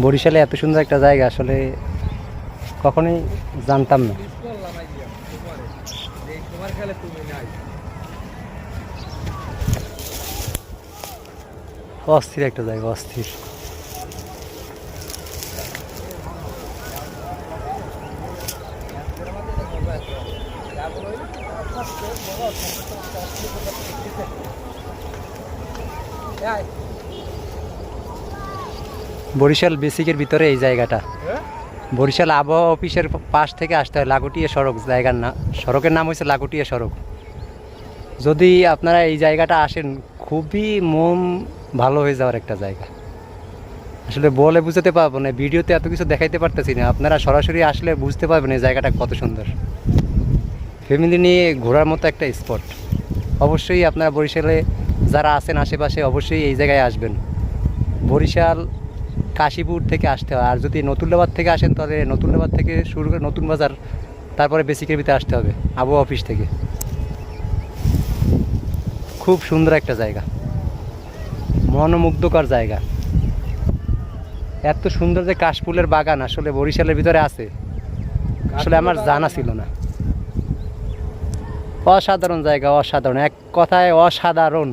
বরিশালে এত সুন্দর একটা জায়গা আসলে কখনোই জানতাম না। অস্থির একটা জায়গা, অস্থির। বরিশাল বেসিকের ভিতরে এই জায়গাটা। বরিশাল আবহাওয়া অফিসের পাশ থেকে আসতে হয়, লাগুটিয়া সড়ক জায়গার না, সড়কের নাম হচ্ছে লাগুটিয়া সড়ক। যদি আপনারা এই জায়গাটা আসেন, খুবই মন ভালো হয়ে যাওয়ার একটা জায়গা। আসলে বলে বুঝতে পারবো না, ভিডিওতে এত কিছু দেখাইতে পারতেছি না, আপনারা সরাসরি আসলে বুঝতে পারবেন এই জায়গাটা কত সুন্দর। ফ্যামিলি নিয়ে ঘোরার মতো একটা স্পট। অবশ্যই আপনারা বরিশালে যারা আছেন আশেপাশে অবশ্যই এই জায়গায় আসবেন। বরিশাল কাশীপুর থেকে আসতে হয়, আর যদি নতুল্লাবাদ থেকে আসেন তাহলে নতুল্লাবাদ থেকে শুরু করে নতুন বাজার, তারপরে বেসিকের ভিতরে আসতে হবে আবহাওয়া অফিস থেকে। খুব সুন্দর একটা জায়গা, মনোমুগ্ধকর জায়গা। এত সুন্দর যে কাশফুলের বাগান আসলে বরিশালের ভিতরে আছে, আসলে আমার জানা ছিল না। অসাধারণ জায়গা, অসাধারণ, এক কথায় অসাধারণ।